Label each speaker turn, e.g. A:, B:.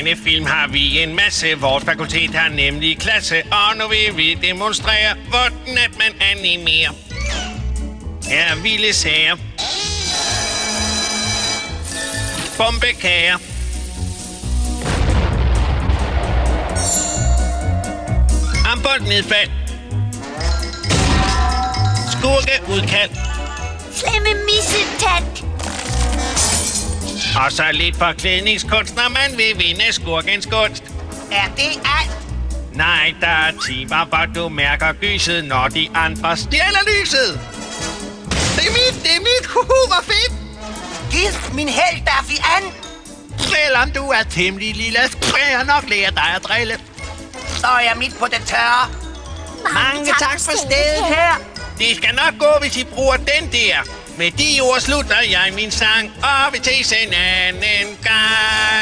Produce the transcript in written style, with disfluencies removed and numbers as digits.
A: tegnefilm har vi en masse. Vores fakultet har nemlig klasse, og nu vil vi demonstrere, hvordan at man animerer. Her er vilde sager. Bombekager. Amboldnedfald. Skurkeudkald.
B: Slemme missetand.
A: Og så lidt forklædningskunst, når man vil vinde skurkens gunst.
C: Er det alt?
A: Nej, der er timer, hvor du mærker gyset, når de andre stjæler lyset. Det er mit, hvor fedt.
C: Giv min held, Daffy an.
A: Selvom du er temmelig lille, skal jeg nok lære dig at drille.
C: Så er jeg midt på det tørre.
B: Mange tak for stedet
C: her.
A: Det skal nok gå, hvis I bruger den der. Med de ord slutter jeg min sang, og vi ses en anden gang.